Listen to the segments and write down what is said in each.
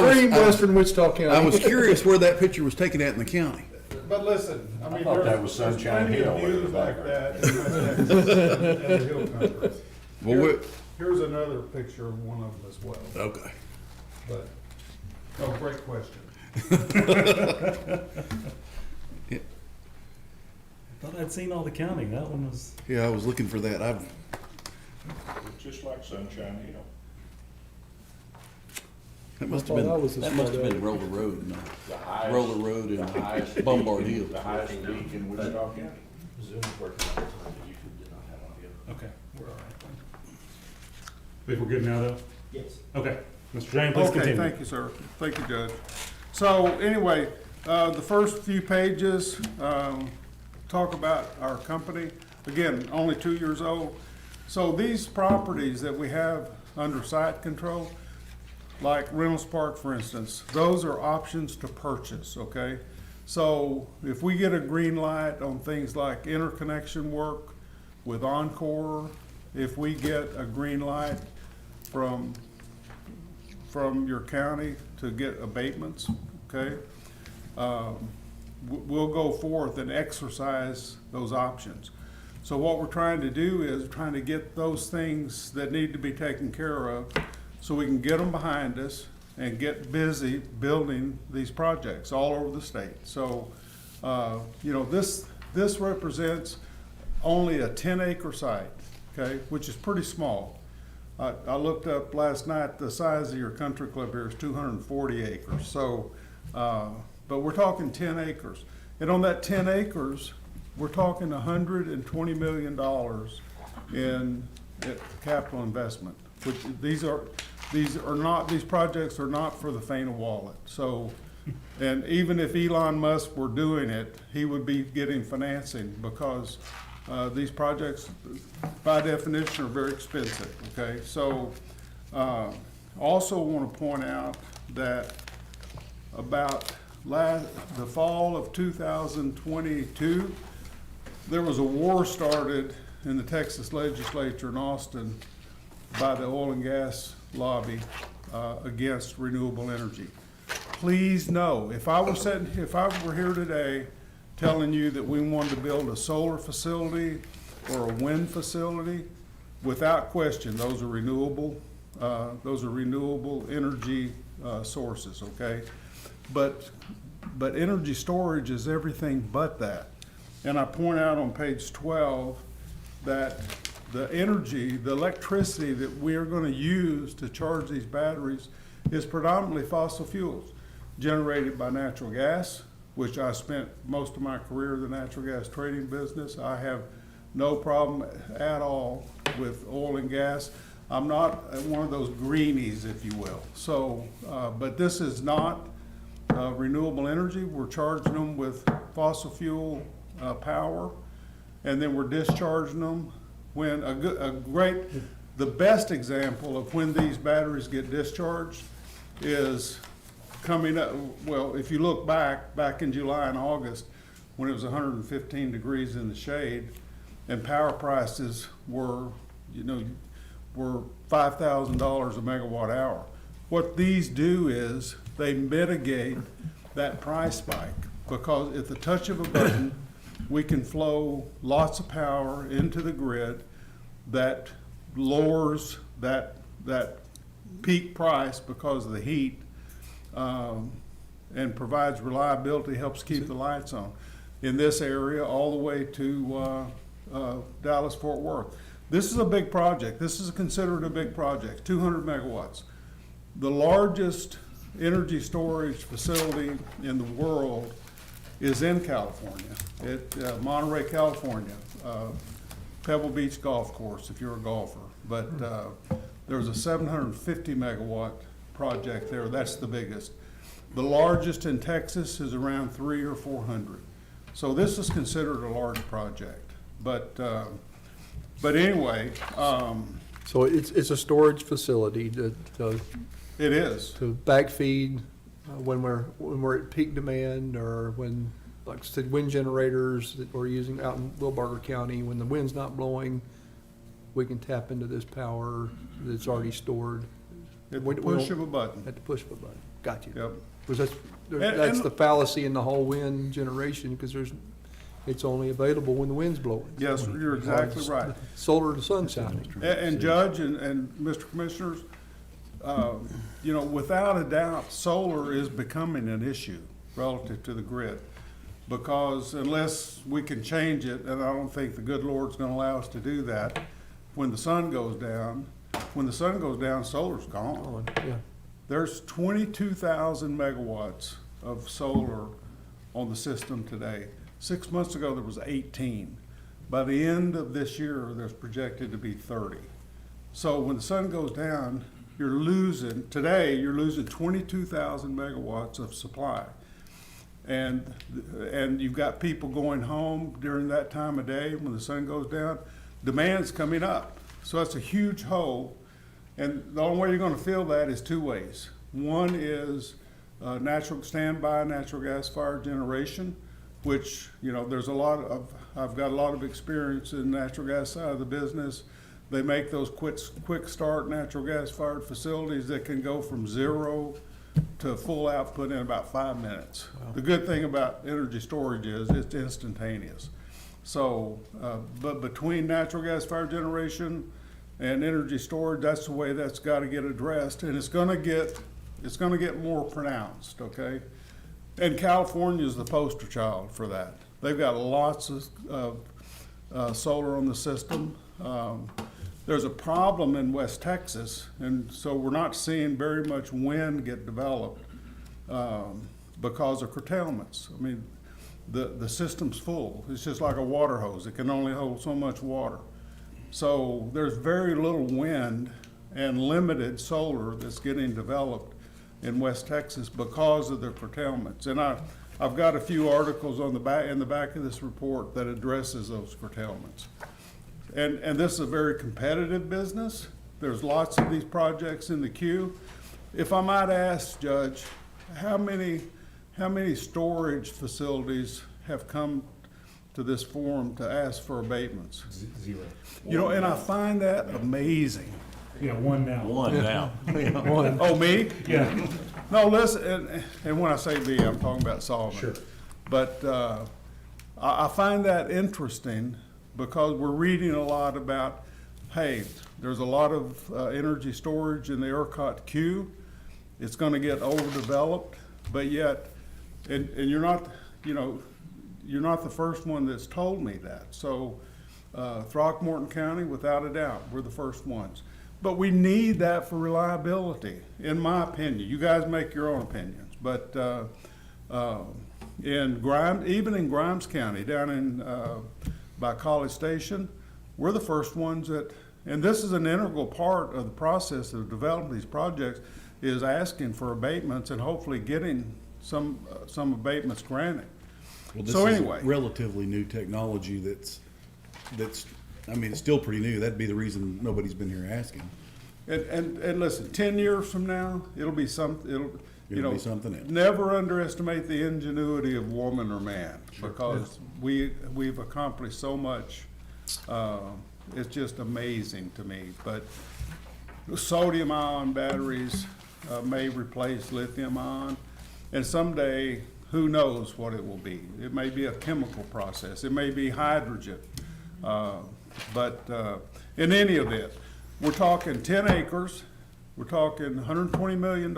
western Wichita County. I was curious where that picture was taken at in the county. But listen, I mean, thought that was Sunshine Hill There's in the views like background. that in West Texas and the hill country. Well, Here's another picture of one of them as well. okay. But, oh, great question. I thought I'd seen all the county. That one was. Yeah, I was looking for that. Just like Sunshine Hill. That must have I been, thought that was a that must have smart been Roller Road, no. The highest, Roller Road the and highest Bombard peak- Hill. The highest peak in Wichita County. Zoom is working all the time, but YouTube did not have audio. Okay, we're all right then. Think we're good now, though? Yes. Okay. Mr. Jane, please Okay, continue. thank you, sir. Thank you, Judge. So anyway, the first few pages talk about our company. Again, only 2 years old. So these properties that we have under site control, like Reynolds Park, for instance, those are options to purchase, okay? So if we get a green light on things like interconnection work with Encore, if we get a green light from your county to get abatements, okay? We'll go forth and exercise those options. So what we're trying to do is trying to get those things that need to be taken care of so we can get them behind us and get busy building these projects all over the state. So, you know, this represents only a 10-acre site, okay, which is pretty small. I looked up last night, the size of your country club here is 240 acres. So, but we're talking 10 acres. And on that 10 acres, we're talking $120 million in capital investment. Which these projects are not for the faint of wallet. So, and even if Elon Musk were doing it, he would be getting financing because these projects, by definition, are very expensive, okay? So, also want to point out that about the fall of 2022, there was a war started in the Texas legislature in Austin by the oil and gas lobby against renewable energy. Please know, if I were here today telling you that we wanted to build a solar facility or a wind facility, without question, those are renewable energy sources, okay? But energy storage is everything but that. And I point out on page 12 that the energy, the electricity that we are going to use to charge these batteries is predominantly fossil fuels generated by natural gas, which I spent most of my career in the natural gas trading business. I have no problem at all with oil and gas. I'm not one of those greenies, if you will. So, but this is not renewable energy. We're charging them with fossil fuel power, and then we're discharging them when the best example of when these batteries get discharged is coming up. Well, if you look back in July and August, when it was 115 degrees in the shade, and power prices were $5,000 a megawatt hour. What these do is they mitigate that price spike, because at the touch of a button, we can flow lots of power into the grid that lowers that peak price because of the heat, and provides reliability, helps keep the lights on in this area all the way to Dallas, Fort Worth. This is a big project. This is considered a big project, 200 megawatts. The largest energy storage facility in the world is in California, at Monterey, California, Pebble Beach Golf Course, if you're a golfer. But there's a 750 megawatt project there. That's the biggest. The largest in Texas is around 300 or 400. So this is considered a large project. But anyway. So it's a storage facility It is. to backfeed when we're at peak demand, or when, like I said, wind generators that we're using out in Wilbarger County, when the wind's not blowing, we can tap into this power that's already stored. At the push of a button. At the push of a button. Got you. Yep. Because And- that's the fallacy in the whole wind generation, because it's only available when the wind's blowing. Yes, you're exactly right. Solar to sun shining. And Judge and Mr. Commissioners, you know, without a doubt, solar is becoming an issue relative to the grid. Because unless we can change it, and I don't think the good Lord's gonna allow us to do that, when the sun goes down, solar's gone. Yeah. There's 22,000 megawatts of solar on the system today. 6 months ago, there was 18. By the end of this year, there's projected to be 30. So when the sun goes down, you're losing 22,000 megawatts of supply. And you've got people going home during that time of day when the sun goes down. Demand's coming up. So that's a huge hole. And the only way you're gonna fill that is two ways. One is standby natural gas fired generation, which, you know, I've got a lot of experience in natural gas side of the business. They make those quick start natural gas fired facilities that can go from zero to full output in about 5 minutes. Wow. The good thing about energy storage is it's instantaneous. So, but between natural gas fired generation and energy storage, that's the way that's gotta get addressed, and it's gonna get more pronounced, okay? And California is the poster child for that. They've got lots of solar on the system. There's a problem in West Texas, and so we're not seeing very much wind get developed because of curtailments. I mean, the system's full. It's just like a water hose. It can only hold so much water. So there's very little wind and limited solar that's getting developed in West Texas because of the curtailments. And I've got a few articles in the back of this report that addresses those curtailments. And this is a very competitive business. There's lots of these projects in the queue. If I might ask, Judge, how many storage facilities have come to this forum to ask for abatements? Zero. You know, and I find that amazing. Yeah, one now. One now. One. Oh, me? Yeah, No, listen, and when I say me, I'm talking about Solomon. sure. But I find that interesting because we're reading a lot about, hey, there's a lot of energy storage in the ERCOT queue. It's gonna get overdeveloped, but yet, and you're not, you know, you're not the first one that's told me that. So Throckmorton County, without a doubt, we're the first ones. But we need that for reliability, in my opinion. You guys make your own opinions. But even in Grimes County, down in by College Station, we're the first ones that, and this is an integral part of the process of developing these projects, is asking for abatements and hopefully getting some abatements granted. Well, this So is anyway. relatively new technology that's, I mean, it's still pretty new. That'd be the reason nobody's been here asking. And listen, 10 years from now, it'll be It'll be something else. Never underestimate the ingenuity of woman or man, because we've accomplished so much. It's just amazing to me. But sodium-ion batteries may replace lithium-ion, and someday, who knows what it will be. It may be a chemical process. It may be hydrogen. But in any event, we're talking 10 acres. We're talking $120 million.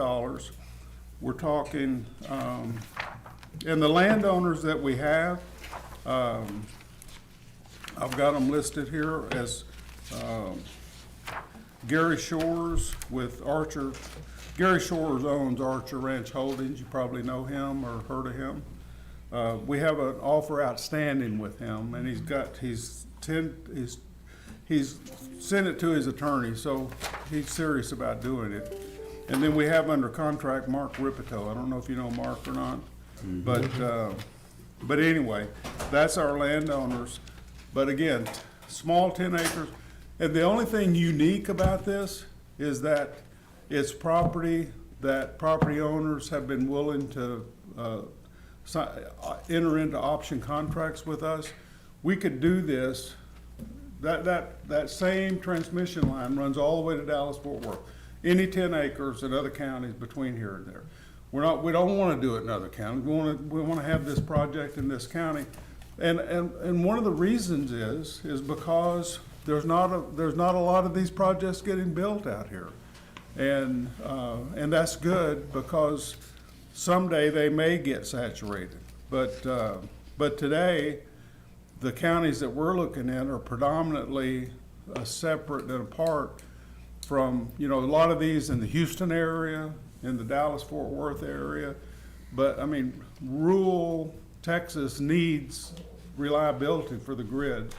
We're talking, and the landowners that we have, I've got them listed here as Gary Shores with Archer. Gary Shores owns Archer Ranch Holdings. You probably know him or heard of him. We have an offer outstanding with him, and he's sent it to his attorney, so he's serious about doing it. And then we have under contract Mark Ripito. I don't know if you know Mark or not, but anyway, that's our landowners. But again, small 10 acres. And the only thing unique about this is that it's property that property owners have been willing to enter into option contracts with us. We could do this. That same transmission line runs all the way to Dallas-Fort Worth. Any 10 acres in other counties between here and there. we don't want to do it in other counties. We want to have this project in this county. And one of the reasons is because there's not a lot of these projects getting built out here. And that's good, because someday they may get saturated. But today, the counties that we're looking at are predominantly separate and apart from, a lot of these in the Houston area, in the Dallas-Fort Worth area. But, I mean, rural Texas needs reliability for the grid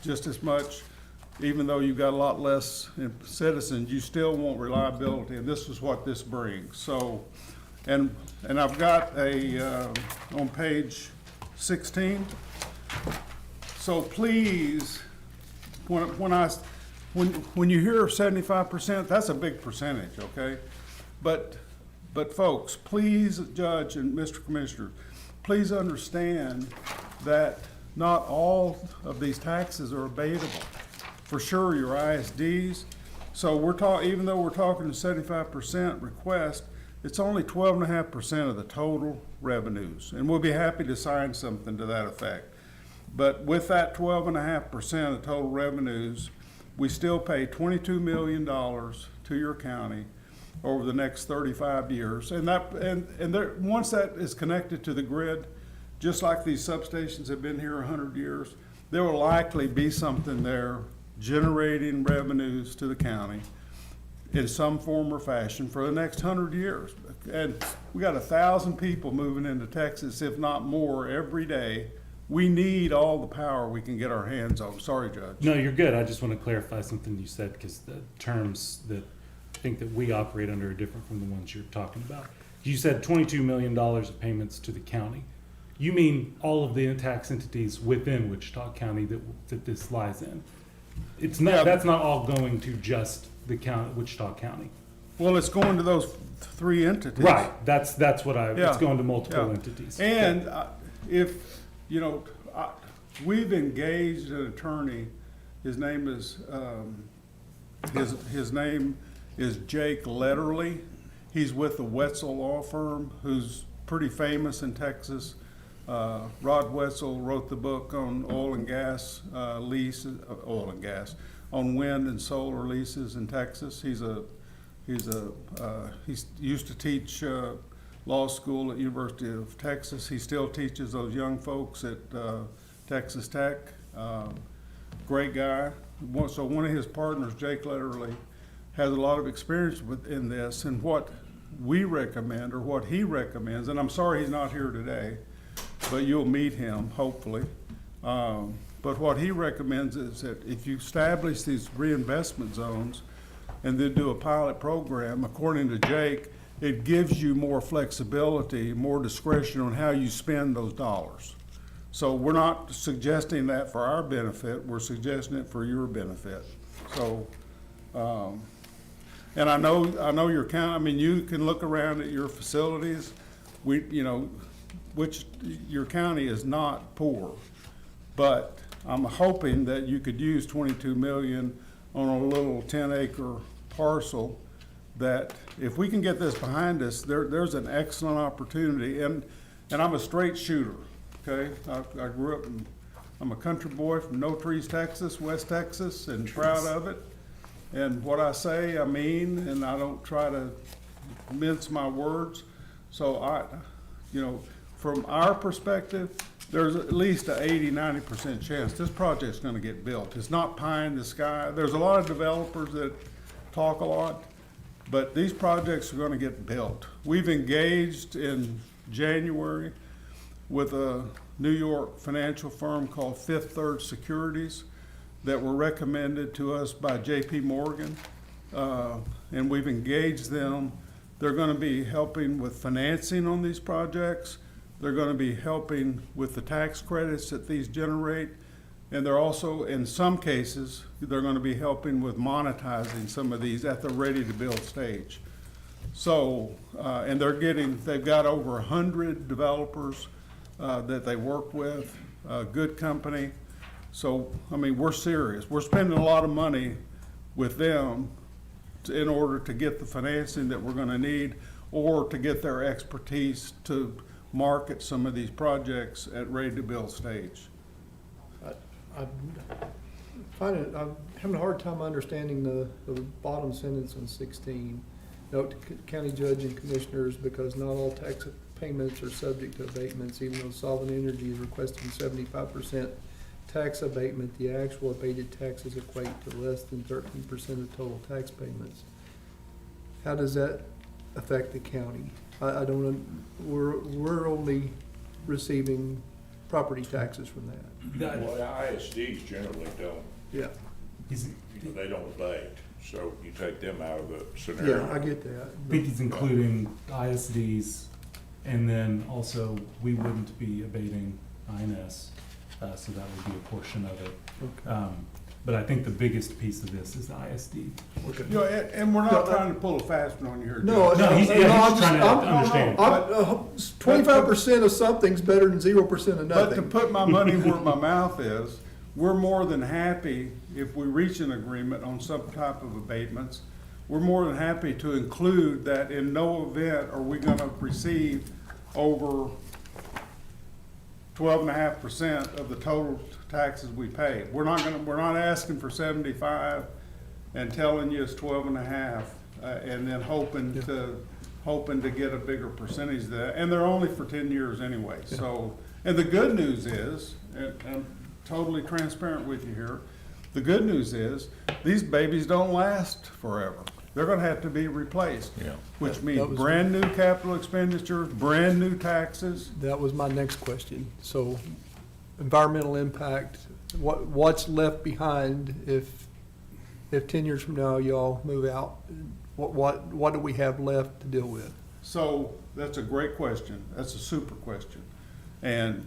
just as much. Even though you've got a lot less citizens, you still want reliability, and this is what this brings. So, and I've got on page 16. So please, when you hear 75%, that's a big percentage, okay? But folks, please, Judge and Mr. Commissioner, please understand that not all of these taxes are abatable. For sure, your ISDs. So even though we're talking 75% request, it's only 12.5% of the total revenues. And we'll be happy to sign something to that effect. But with that 12.5% of total revenues, we still pay $22 million to your county over the next 35 years. And once that is connected to the grid, just like these substations have been here 100 years, there will likely be something there generating revenues to the county in some form or fashion for the next 100 years. And we got 1,000 people moving into Texas, if not more, every day. We need all the power we can get our hands on. Sorry, Judge. No, you're good. I just want to clarify something you said, because the terms that I think that we operate under are different from the ones you're talking about. You said $22 million of payments to the county. You mean all of the tax entities within Wichita County that this lies in? It's not. Yeah. That's not all going to just the county, Wichita County. Well, it's going to those three entities. Right. That's what Yeah. It's going to multiple Yeah. entities. And we've engaged an attorney. His name is his name is Jake Letterly. He's with the Wetzel Law Firm, who's pretty famous in Texas. Rod Wetzel wrote the book on oil and gas leases, on wind and solar leases in Texas. He used to teach law school at University of Texas. He still teaches those young folks at Texas Tech. Great guy. So one of his partners, Jake Letterly, has a lot of experience in this, and what we recommend, or what he recommends, and I'm sorry he's not here today, but you'll meet him, hopefully. But what he recommends is that if you establish these reinvestment zones and then do a pilot program, according to Jake, it gives you more flexibility, more discretion on how you spend those dollars. So we're not suggesting that for our benefit, we're suggesting it for your benefit. So, and I know your county, I mean, you can look around at your facilities. Which your county is not poor, but I'm hoping that you could use 22 million on a little 10-acre parcel, that if we can get this behind us, there's an excellent opportunity. And I'm a straight shooter, okay? I grew up I'm a country boy from No Trees, Texas, West Texas, and proud of it. And what I say, I mean, and I don't try to mince my words. So from our perspective, there's at least a 80-90% chance this project's gonna get built. It's not pie in the sky. There's a lot of developers that talk a lot, but these projects are gonna get built. We've engaged in January with a New York financial firm called Fifth Third Securities that were recommended to us by JP Morgan, and we've engaged them. They're gonna be helping with financing on these projects. They're gonna be helping with the tax credits that these generate. And they're also, in some cases, they're gonna be helping with monetizing some of these at the ready-to-build stage. So, and they've got over 100 developers that they work with, a good company. So, I mean, we're serious. We're spending a lot of money with them in order to get the financing that we're gonna need. or to get their expertise to market some of these projects at ready-to-build stage. I'm having a hard time understanding the bottom sentence on 16. Note to county judge and commissioners, because not all tax payments are subject to abatements, even though Solvent Energy is requesting 75% tax abatement, the actual abated taxes equate to less than 13% of total tax payments. How does that affect the county? I don't, we're only receiving property taxes from that. Well, ISDs generally don't, Yeah, they don't abate, so you take them out of the yeah, scenario. I get that. I think he's including ISDs, and then also we wouldn't be abating INS, so that would be a portion of it. Okay. But I think the biggest piece of this is the ISD. Okay. You know, and we're not trying to pull a fast one on you here, Judge. No, No, he's, yeah, no, he's just trying to understand. 25% of something's better than 0% of But to nothing. put my money where my mouth is, we're more than happy, if we reach an agreement on some type of abatements, we're more than happy to include that in no event are we gonna receive over 12.5% of the total taxes we pay. We're not asking for 75 and telling you it's 12.5, and then hoping to get a bigger percentage of that. And they're only for 10 years anyway. So, and the good news is, and I'm totally transparent with you here, the good news is these babies don't last forever. They're gonna have to be replaced. Yeah. Which That means was- brand new capital expenditures, brand new taxes. That was my next question. So environmental impact, what's left behind if 10 years from now y'all move out? What do we have left to deal with? So that's a great question. That's a super question. And,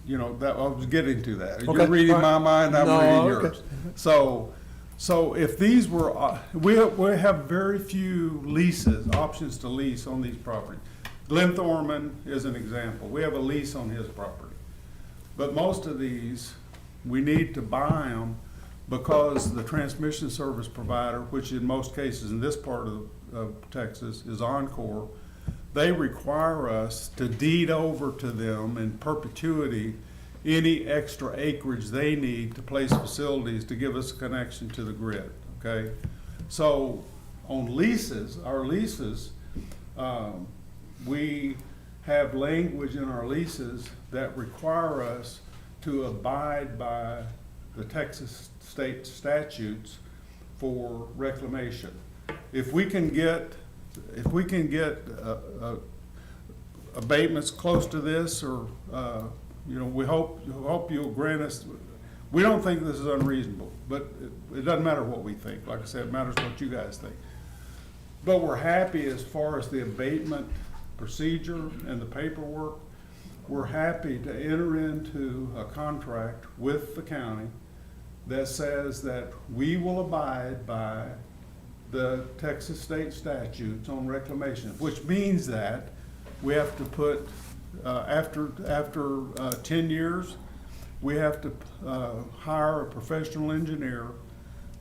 you know, that, I was getting to that. You're Okay, reading all my right. mind, I'm No, reading okay. yours. So if these were, we have very few leases, options to lease on these properties. Glenn Thorman is an example. We have a lease on his property. But most of these, we need to buy them because the transmission service provider, which in most cases in this part of Texas is Encore, they require us to deed over to them in perpetuity any extra acreage they need to place facilities to give us a connection to the grid, okay? So on leases, our leases, we have language in our leases that require us to abide by the Texas state statutes for reclamation. If we can get abatements close to this, or you know, we hope you'll grant us. We don't think this is unreasonable, but it doesn't matter what we think. Like I said, it matters what you guys think. But we're happy as far as the abatement procedure and the paperwork. We're happy to enter into a contract with the county that says that we will abide by the Texas state statutes on reclamation, which means that we have to put, after 10 years, we have to hire a professional engineer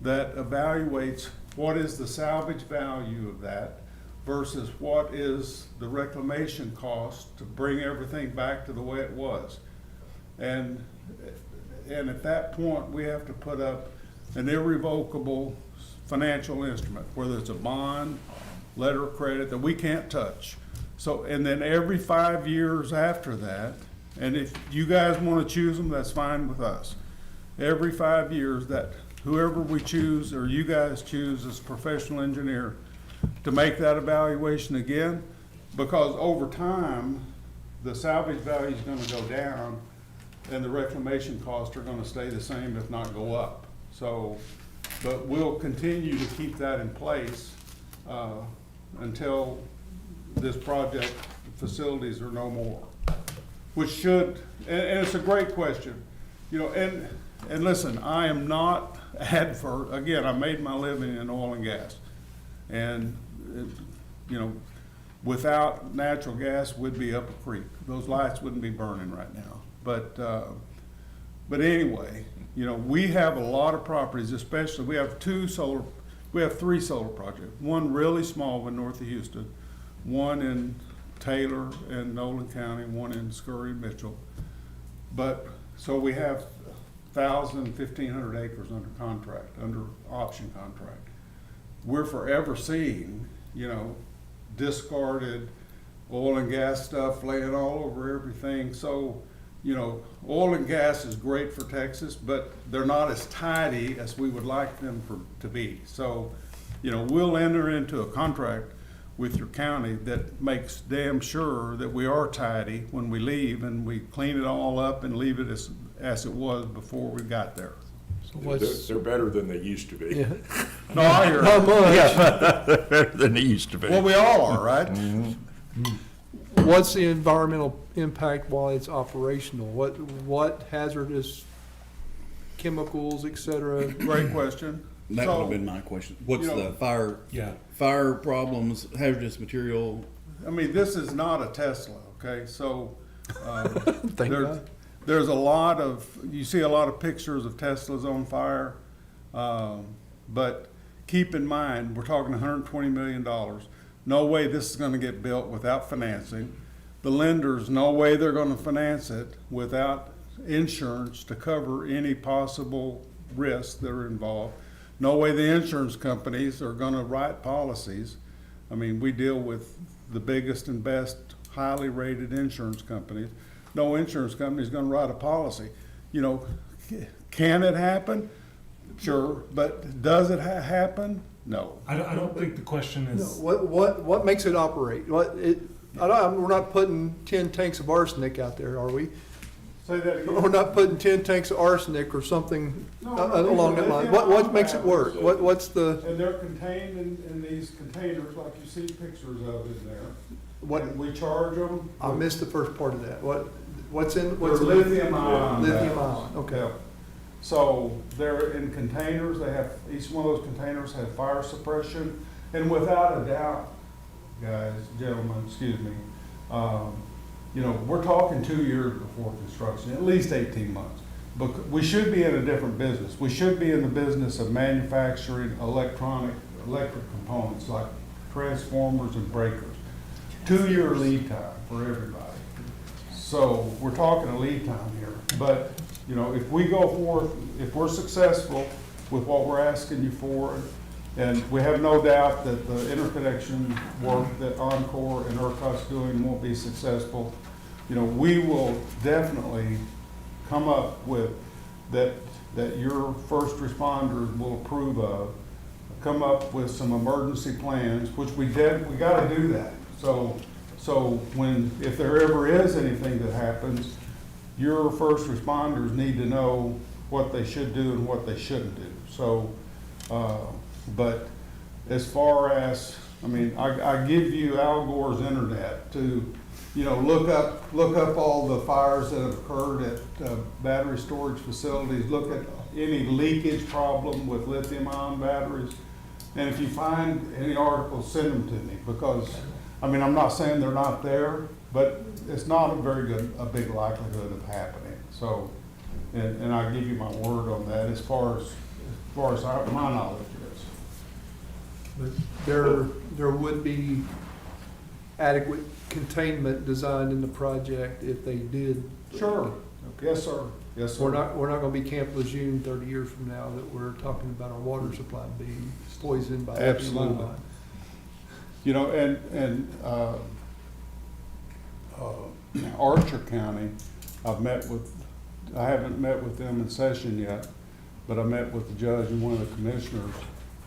that evaluates what is the salvage value of that versus what is the reclamation cost to bring everything back to the way it was. And at that point, we have to put up an irrevocable financial instrument, whether it's a bond, letter of credit, that we can't touch. So, and then every 5 years after that, and if you guys want to choose them, that's fine with us. Every 5 years, that whoever we choose, or you guys choose as professional engineer, to make that evaluation again, because over time, the salvage value is going to go down, and the reclamation costs are going to stay the same, if not go up. So, but we'll continue to keep that in place until this project facilities are no more. Which should, and it's a great question, you know, and listen, I am not adverse. Again, I made my living in oil and gas, and you know, without natural gas, we'd be up a creek. Those lights wouldn't be burning right now. But anyway, you know, we have a lot of properties, especially we have 3 solar projects. One really small one north of Houston, one in Taylor and Nolan County, one in Scurry and Mitchell. But, so we have 1,500 acres under contract, under option contract. We're forever seeing, you know, discarded oil and gas stuff laying all over everything. So, you know, oil and gas is great for Texas, but they're not as tidy as we would like them to be. So, you know, we'll enter into a contract with your county that makes damn sure that we are tidy when we leave, and we clean it all up and leave it as it was before we got there. So what's, They're better than they used to be. yeah, No, I hear how it. much? Better than they used to be. Well, we all are, right? What's the environmental impact while it's operational? What hazardous chemicals, et cetera? Great question. That So, would have been my question. What's you know, the Yeah. fire problems, hazardous material? I mean, this is not a Tesla, okay? So, Thank God. there's a lot of, you see a lot of pictures of Teslas on fire. But keep in mind, we're talking $120 million. No way this is gonna get built without financing. The lenders, no way they're gonna finance it without insurance to cover any possible risks that are involved. No way the insurance companies are gonna write policies. I mean, we deal with the biggest and best highly rated insurance companies. No insurance company is gonna write a policy. You know, can it happen? Sure, but does it happen? No. I don't think the question No, is, what makes it operate? We're not putting 10 tanks of arsenic out there, are we? Say that again. We're not putting 10 tanks of arsenic or something No, along that line. What makes it work? What's the, And they're contained in these containers like you see pictures of in there. what, And we charge them. I missed the first part of that. What's in? They're What's lithium ion. Lithium batteries. ion, okay. Yeah. So they're in containers, they have, each one of those containers have fire suppression, and without a doubt, guys, gentlemen, excuse me, you know, we're talking 2 years before construction, at least 18 months. But we should be in a different business. We should be in the business of manufacturing electric components like transformers and breakers. 2-year lead time for everybody. So we're talking a lead time here, but you know, if we go forth, if we're successful with what we're asking you for, and we have no doubt that the interconnection work that Encore and ERCOT's doing won't be successful, you know, we will definitely come up with that your first responders will approve of, come up with some emergency plans, which we gotta do that. So if there ever is anything that happens, your first responders need to know what they should do and what they shouldn't do. So, but as far as, I mean, I give you Al Gore's internet to, you know, look up all the fires that have occurred at battery storage facilities, look at any leakage problem with lithium ion batteries. And if you find any articles, send them to me, because, I mean, I'm not saying they're not there, but it's not a big likelihood of happening. So, and I give you my word on that as far as my knowledge is. But there would be adequate containment designed in the project if they did. Sure. Yes, sir. Yes, sir. We're not gonna be Camp Lejeune 30 years from now that we're talking about our water supply being poisoned by lithium Absolutely. ion. You know, and Archer County, I haven't met with them in session yet, but I met with the judge and one of the commissioners.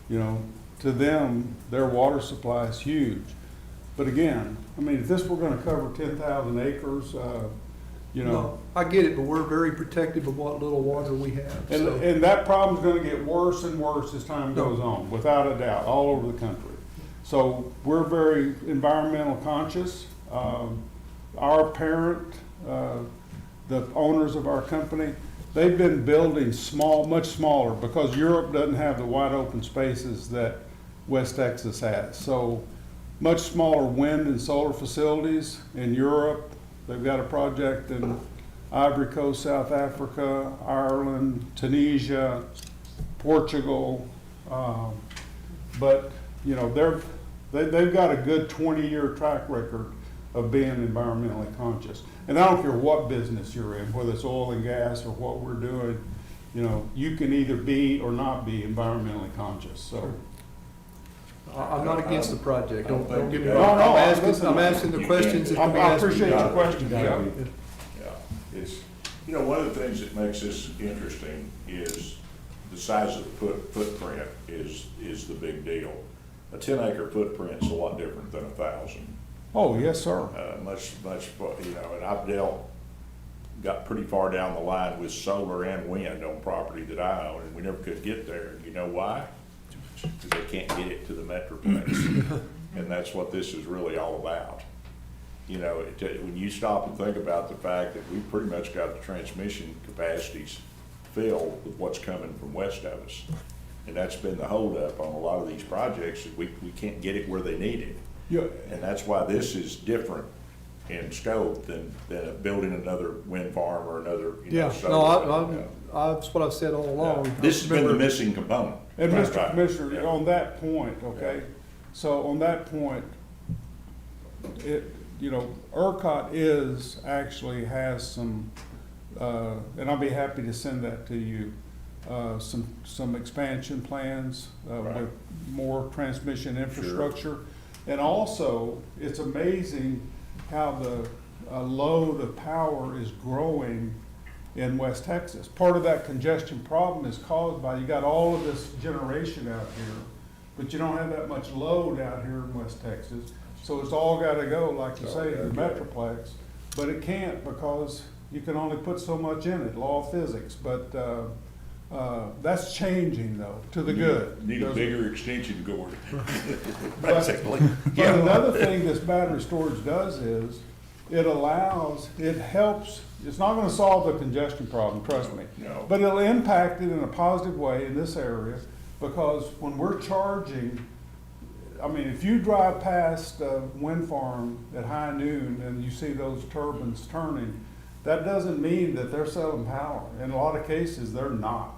You know, to them, their water supply is huge. But again, I mean, if this were gonna cover 10,000 acres, you know. No, I get it, but we're very protective of what little water we have, so. And that problem's gonna get worse and worse as time goes on, without a doubt, all over the country. So we're very environmental conscious. Our parent, the owners of our company, they've been building much smaller, because Europe doesn't have the wide open spaces that West Texas has. So much smaller wind and solar facilities in Europe. They've got a project in Ivory Coast, South Africa, Ireland, Tunisia, Portugal. But, you know, They've got a good 20-year track record of being environmentally conscious. And I don't care what business you're in, whether it's oil and gas or what we're doing, you know, you can either be or not be environmentally conscious, so. I'm not against the project, don't get me No, wrong. no, I'm asking the you questions that can be I asked. appreciate your question, You gotta yeah. be- Yeah, it's, you know, one of the things that makes this interesting is the size of the footprint is the big deal. A 10-acre footprint's a lot different than 1,000. Oh, yes, sir. Much, you know, and I've got pretty far down the line with solar and wind on property that I own, and we never could get there. You know why? Because they can't get it to the metroplex. And that's what this is really all about. You know, when you stop and think about the fact that we've pretty much got the transmission capacities filled with what's coming from west of us. And that's been the holdup on a lot of these projects, that we can't get it where they need it. Yeah. And that's why this is different in scope than building another wind farm or another, you know, Yeah, solar. no, that's what I've said all along. This has been the Remember- missing component. And Right, Mr. right. Commissioner, Yeah. on that point, okay, so on that point, you know, ERCOT actually has some, and I'll be happy to send that to you, some expansion plans, Right. with more transmission infrastructure. And also, it's amazing how the load of power is growing in West Texas. Part of that congestion problem is caused by, you got all of this generation out here, but you don't have that much load out here in West Texas. So it's all gotta go, like you say, in the Metroplex, but it can't because you can only put so much in it, law of physics. But, that's changing though, to the good. Need a Because- bigger extension cord, But- basically. But another thing this battery storage does is, it helps, it's not gonna solve the congestion problem, trust me. No. But it'll impact it in a positive way in this area, because when we're charging, I mean, if you drive past a wind farm at high noon and you see those turbines turning, that doesn't mean that they're selling power. In a lot of cases, they're not.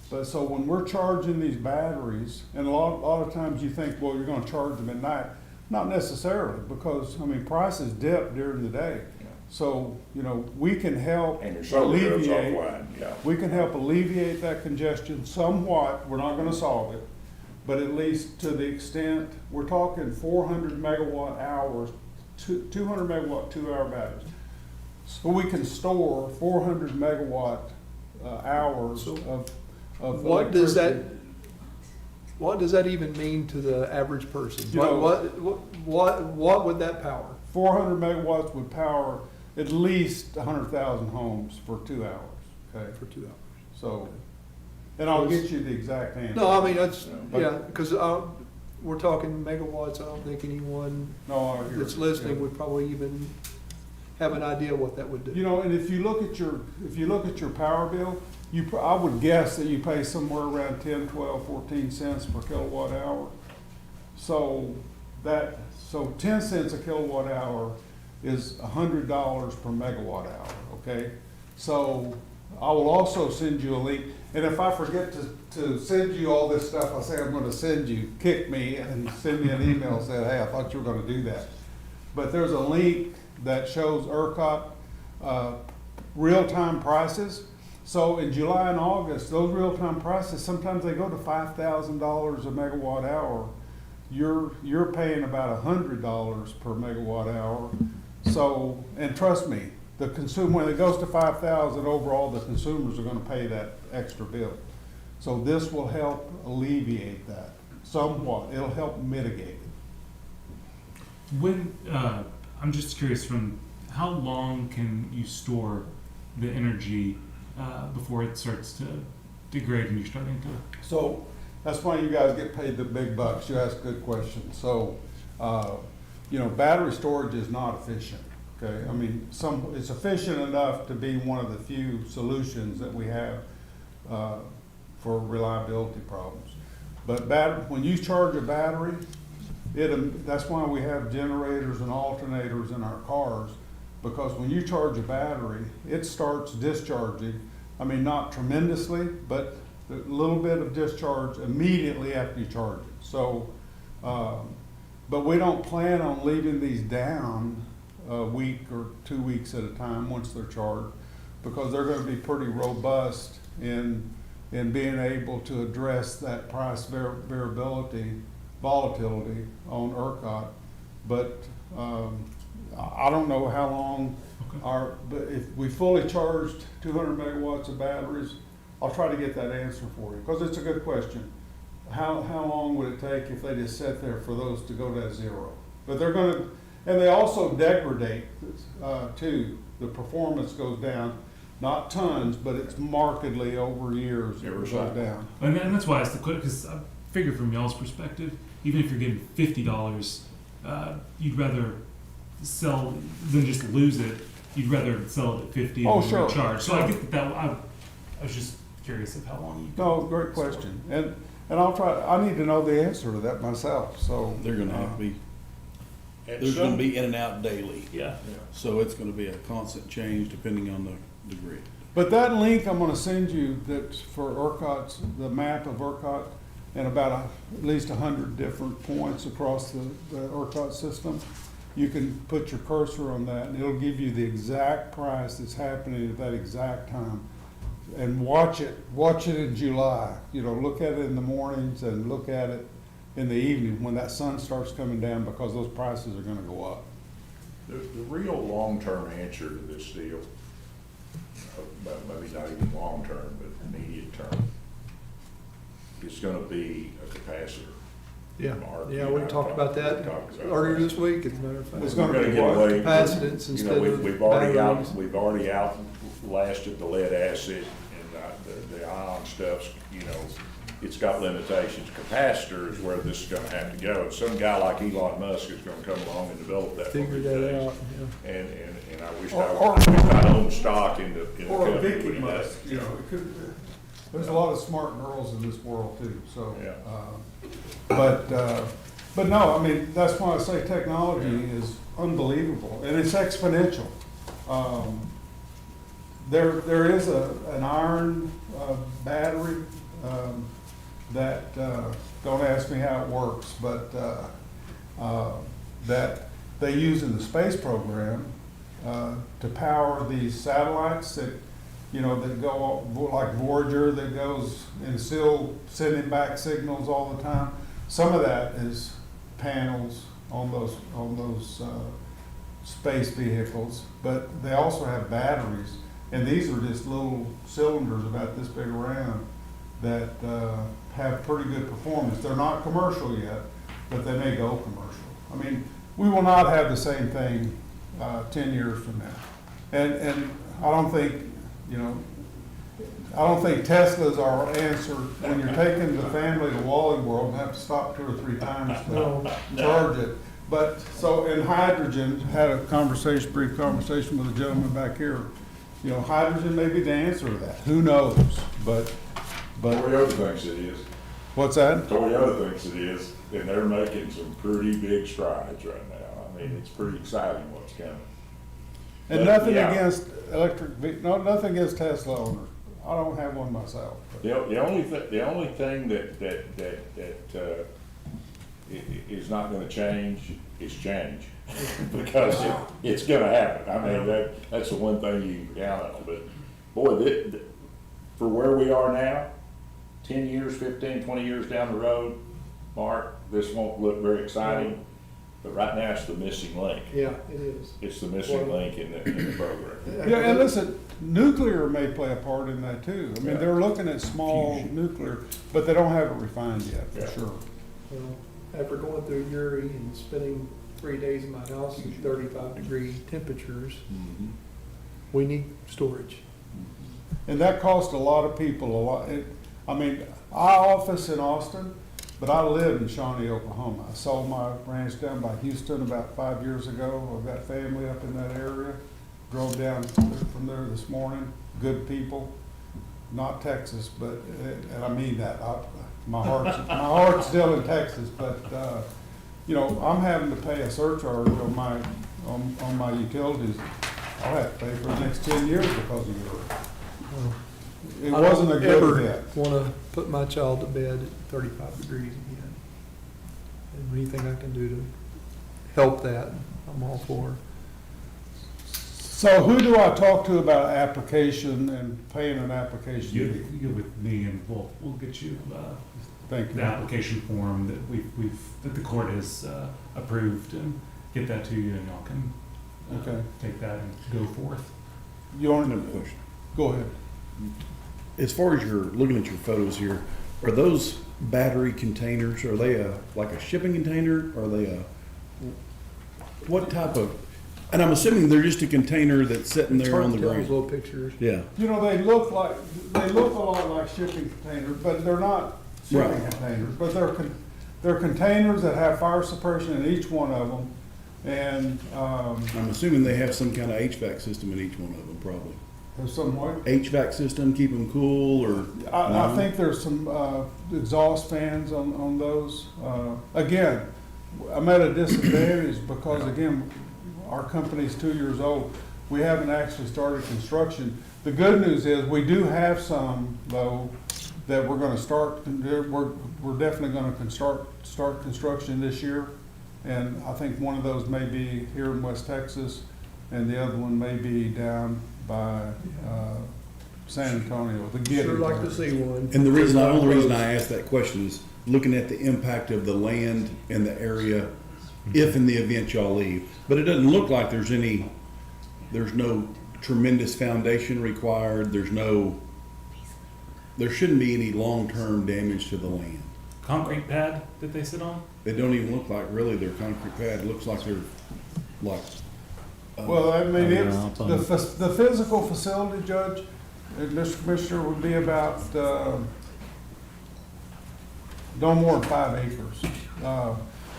But so when we're charging these batteries, and a lot of times you think, well, you're gonna charge them at night. Not necessarily, because, I mean, prices dip during the day. So, you know, we can help And your solar goes alleviate, offline, yeah. we can help alleviate that congestion somewhat. We're not gonna solve it, but at least to the extent, we're talking 400 megawatt hours, 200 megawatt 2-hour batteries. So we can store 400 megawatt hours So of What does electricity. what does that even mean to the average person? You know- What would that power? 400 megawatts would power at least 100,000 homes for 2 hours, okay? For 2 hours. So, and I'll get you the exact answer. No, I mean, that's, But- yeah, because we're talking megawatts, I don't think anyone No, I hear that's you. listening would probably even have an idea what that would You do. know, and if you look at your power bill, I would guess that you pay somewhere around 10, 12, 14 cents per kilowatt hour. So 10 cents a kilowatt hour is $100 per megawatt hour, okay? So I will also send you a link, and if I forget to send you all this stuff, I say I'm gonna send you, kick me and send me an email and say, hey, I thought you were gonna do that. But there's a link that shows ERCOT, real-time prices. So in July and August, those real-time prices, sometimes they go to $5,000 a megawatt hour. You're paying about $100 per megawatt hour. So, and trust me, when it goes to 5,000 overall, the consumers are gonna pay that extra bill. So this will help alleviate that somewhat. It'll help mitigate it. When, I'm just curious, from how long can you store the energy before it starts to degrade and you're starting to? So that's why you guys get paid the big bucks. You ask good questions. So, you know, battery storage is not efficient, okay? I mean, it's efficient enough to be one of the few solutions that we have for reliability problems. But when you charge a battery, that's why we have generators and alternators in our cars, because when you charge a battery, it starts discharging. I mean, not tremendously, but a little bit of discharge immediately after you charge it. So But we don't plan on leaving these down a week or 2 weeks at a time once they're charged, because they're gonna be pretty robust in being able to address that price volatility on ERCOT. But, I don't know how long but if we fully charged 200 megawatts of batteries, I'll try to get that answer for you, because it's a good question. How long would it take if they just sat there for those to go to zero? But they're gonna, and they also degrade, too. The performance goes down, not tons, but it's markedly over years it goes down. And that's why it's the quick, because I figure from y'all's perspective, even if you're getting $50, you'd rather sell than just lose it. You'd rather sell it at 50 Oh, and sure, recharge. So I sure. get that. I was just curious of how long you. No, great question. And I'll try, I need to know the answer to that myself, so. They're gonna have to be, And there's gonna some- be in and out daily. Yeah. So it's gonna be a constant change depending on the grid. But that link I'm gonna send you, that's for ERCOT's, the map of ERCOT, and about at least 100 different points across the ERCOT system. You can put your cursor on that, and it'll give you the exact price that's happening at that exact time. And watch it in July. You know, look at it in the mornings and look at it in the evening when that sun starts coming down, because those prices are gonna go up. The real long-term answer to this deal, but maybe not even long-term, but immediate term, is gonna be a capacitor. Yeah, Mark, yeah, you we know, talked about that talked about earlier that. this week, as a matter of fact. It's We're gonna gonna be get what? away. Capacitance You know, instead we've of already batteries. outlasted the lead acid and the ion stuff's, you know, it's got limitations. Capacitor is where this is gonna have to go. And some guy like Elon Musk is gonna come along and develop that. one of Figure these that days. out, yeah. And I wish Or- I owned stock in the Or a company Vicky when he does. Musk, you know, it could, there's a lot of smart girls in this world too, so. Yeah. But no, I mean, that's why I say technology is unbelievable, and it's exponential. There is an iron battery that, don't ask me how it works, but that they use in the space program to power these satellites that, you know, that go, like Voyager, that goes and still sending back signals all the time. Some of that is panels on those space vehicles, but they also have batteries, and these are just little cylinders about this big around that have pretty good performance. They're not commercial yet, but they may go commercial. I mean, we will not have the same thing 10 years from now, and I don't think, you know, I don't think Tesla's our answer when you're taking the family to Wally World and have to stop 2 or 3 times to charge it. But, so in hydrogen, had a brief conversation with a gentleman back here. You know, hydrogen may be the answer to that. Who knows? But Toyota thinks it is. what's that? Toyota thinks it is, and they're making some pretty big strides right now. I mean, it's pretty exciting what's coming. And But, nothing yeah. against nothing against Tesla owners. I don't have one myself. but- The only thing that is not gonna change is change, because it's gonna happen. I mean, that's the one thing you can count on, but boy, for where we are now, 10 years, 15, 20 years down the road, Mark, this won't look very exciting, but right now it's the missing link. Yeah, it is. It's the missing link in the program. Yeah, and listen, nuclear may play a part in that too. I mean, Yeah. they're looking at small nuclear, but they don't have it refined yet, Yeah. for sure. Well, after going through Uri and spending 3 days in my house in 35-degree temperatures, we need storage. And that cost a lot of people a lot. I mean, I office in Austin, but I live in Shawnee, Oklahoma. I sold my ranch down by Houston about 5 years ago. I've got family up in that area. Drove down from there this morning. Good people, not Texas, but, and I mean that. My heart's still in Texas, but, you know, I'm having to pay a surcharge on my utilities. I'll have to pay for the next 10 years because of yours. It wasn't a good hit. Want to put my child to bed at 35 degrees again. And anything I can do to help that, I'm all for. So who do I talk to about application and paying an application You fee? get with me and we'll get you, Thank the you. application form that that the court has, approved and get that to you and y'all can, Okay. take that and go forth. You want, Another question. go ahead. As far as you're looking at your photos here, are those battery containers, are they like a shipping container? Are they what type of, and I'm assuming they're just a container that's sitting It's there hard on the to tell those ground? little pictures. Yeah, You know, they look a lot like shipping containers, but they're not shipping Right. containers. But they're containers that have fire suppression in each one of them. And, I'm assuming they have some kind of HVAC system in each one of them, probably. there's some what? HVAC system, keep them cool, or? I No? think there's some, exhaust fans on those. Again, I'm at a disadvantage because again, our company's 2 years old. We haven't actually started construction. The good news is we do have some though that we're gonna start, we're definitely gonna start construction this year. And I think one of those may be here in West Texas and the other one may be down by, San Antonio, the Giddings. Sure like to area. see one. And the only reason I asked that question is looking at the impact of the land and the area, if in the event y'all leave. But it doesn't look like there's no tremendous foundation required, there shouldn't be any long-term damage to the land. Concrete pad that they sit on? They don't even look like really their concrete pad, it looks like they're like. Well, I mean, the physical facility, Judge, Mr. Commissioner, would be about, no more than 5 acres.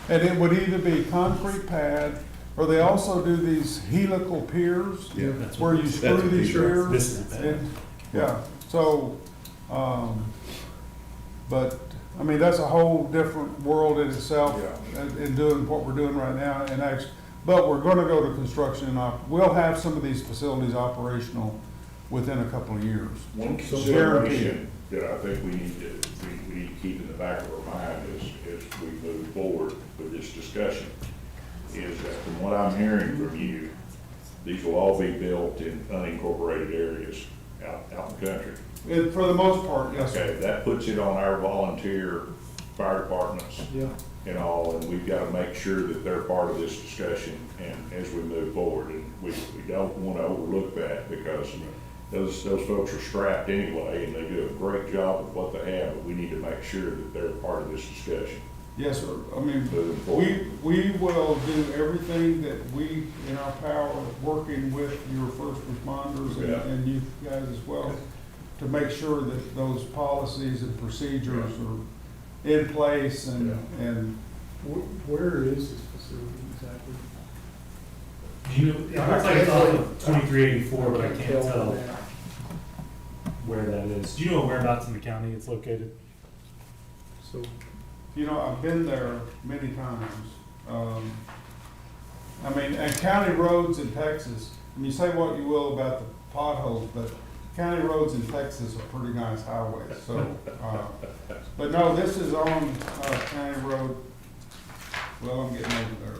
And it would either be concrete pad, or they also do these helical piers, Yeah. where you screw That's a these pier. piers. This is a pad. and- Yeah, so, but, I mean, that's a whole different world in itself, in doing what we're doing right now, and actually, but we're gonna go to construction, and we'll have some of these facilities operational within a couple of years. One Guaranteed. consideration that I think we need to keep in the back of our mind as we move forward with this discussion is that from what I'm hearing from you, these will all be built in unincorporated areas out in the country. And for the most part, yes, sir. Okay, that puts it on our volunteer fire departments Yeah. and all, and we've got to make sure that they're part of this discussion and as we move forward. And we don't want to overlook that because those folks are strapped anyway and they do a great job of what they have, but we need to make sure that they're part of this discussion Yes, sir. I mean, moving forward. we will do everything that we, in our power, working with your first responders Yeah. and you guys as well, to make sure that those policies and procedures are in place and, Where is this facility exactly? Do you know, it looks like it's off of 2384, but I can't tell where that is. Do you know whereabouts in the county it's located? So, you know, I've been there many times. I mean, and county roads in Texas, and you say what you will about the potholes, but county roads in Texas are pretty nice highways, so, but no, this is on, county road. Well, I'm getting over there.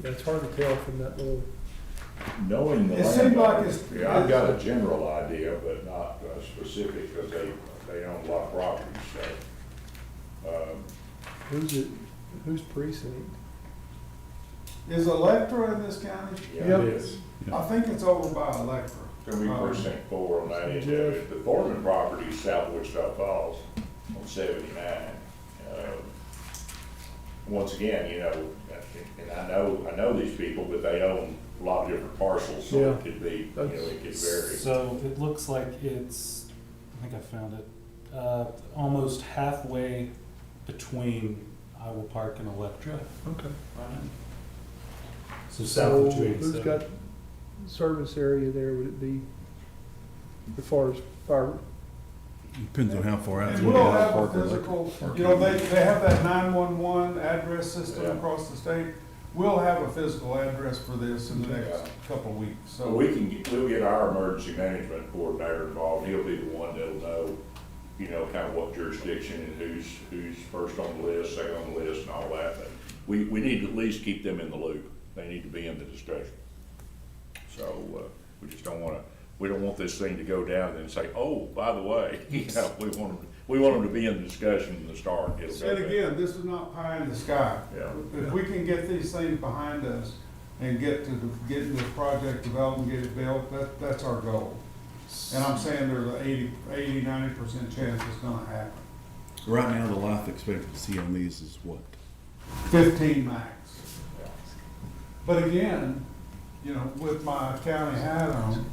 yeah, it's hard to tell from that little, Knowing the It seemed like landowners, it's- yeah, I've got a general idea, but not specific, because they own a lot of property, so. who's precinct? Is Electra in this county? Yeah, Yep. it is. I think it's over by Electra. It's gonna be precinct 4 on that end of it. The Thornton property is south of Wichita Falls on 79. Once again, you know, and I know these people, but they own a lot of different parcels, so Yeah. it could be, you know, it could vary. So it looks like it's, I think I found it, almost halfway between Iowa Park and Electra. Okay. So south So of who's 287. got service area there, would it be, as far as fire? Depends on how far out. And we'll have a physical, you know, they have that 911 address system Yeah. across the state. We'll have a physical address for this in the next couple of weeks, So so. we'll get our emergency management coordinator involved. He'll be the one that'll know you know, kind of what jurisdiction and who's first on the list, second on the list and all that. But we need to at least keep them in the loop. They need to be in the discussion. So, we just don't wanna, we don't want this thing to go down and then say, oh, by the way, you know, we want them to be in the discussion from the start. It'll go And down. again, this is not pie in the sky. Yeah. If we can get these things behind us and get into the project developed and get it built, that's our goal. And I'm saying there's a 90% chance it's gonna happen. Right now, the life expectancy on these is what? 15 max. But again, you know, with my county hat on,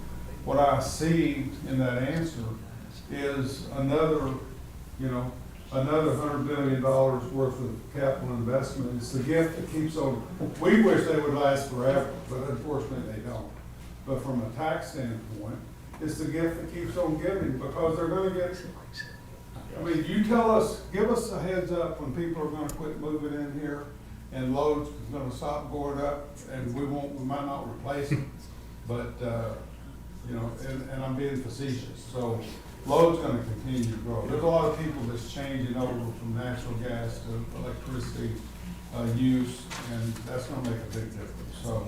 what I see in that answer is another, you know, another $100 billion worth of capital investment. It's the gift that keeps on, we wish they would last forever, but unfortunately they don't. But from a tax standpoint, it's the gift that keeps on giving, because they're gonna get, I mean, you tell us, give us a heads up when people are gonna quit moving in here and loads is gonna stop going up, and we might not replace them, but, you know, and I'm being facetious, so load's gonna continue to grow. There's a lot of people that's changing over from natural gas to electricity, use, and that's gonna make a big difference, so.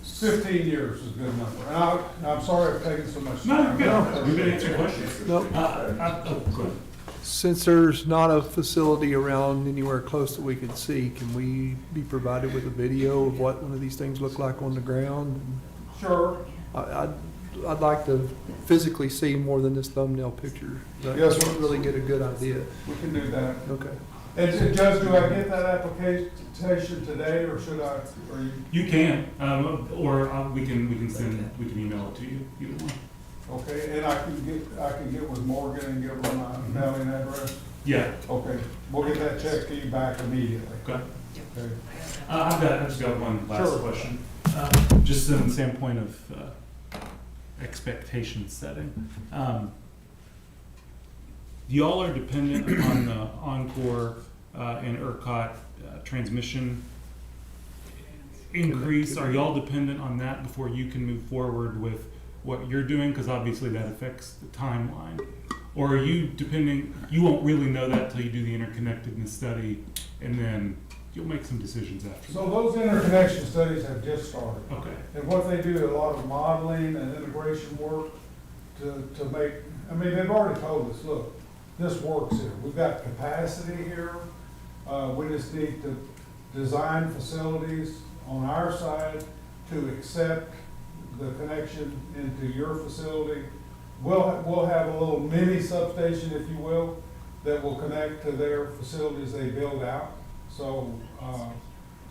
15 years is a good number, and I'm sorry I've taken so much No, time. good. We've been answering questions. No, Go ahead. since there's not a facility around anywhere close that we can see, can we be provided with a video of what one of these things look like on the ground? Sure. I'd like to physically see more than this thumbnail picture. Yes, sir. Really get a good idea. We can do that. Okay. And Judge, do I get that application today, or should I, or you? You can, or we can email it to you, either one. Okay, and I can get with Morgan and give her my mailing address? Yeah. Okay, we'll get that check to you back immediately. Okay. Okay. I've just got one last Sure. question. Just from the standpoint of expectation setting. Y'all are dependent upon the Encore and ERCOT transmission increase. Are y'all dependent on that before you can move forward with what you're doing? Because obviously that affects the timeline. Or are you depending, you won't really know that till you do the interconnectedness study, and then you'll make some decisions after So that. those interconnection studies have just started. Okay. And what they do, a lot of modeling and integration work to make, I mean, they've already told us, look, this works here. We've got capacity here. We just need to design facilities on our side to accept the connection into your facility. We'll have a little mini substation, if you will, that will connect to their facilities they build out. So,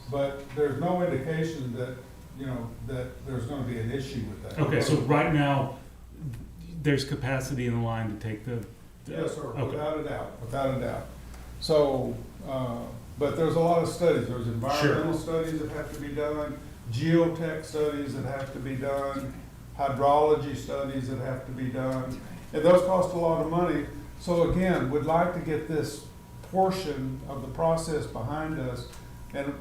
but there's no indication that, you know, that there's gonna be an issue with that. Okay, so right now, there's capacity in the line to take the. Yes, sir, Okay. without a doubt, without a doubt. So, but there's a lot of studies, there's environmental studies that have to be done, geotech studies that have to be done, hydrology studies that have to be done, and those cost a lot of money. So again, we'd like to get this portion of the process behind us, and,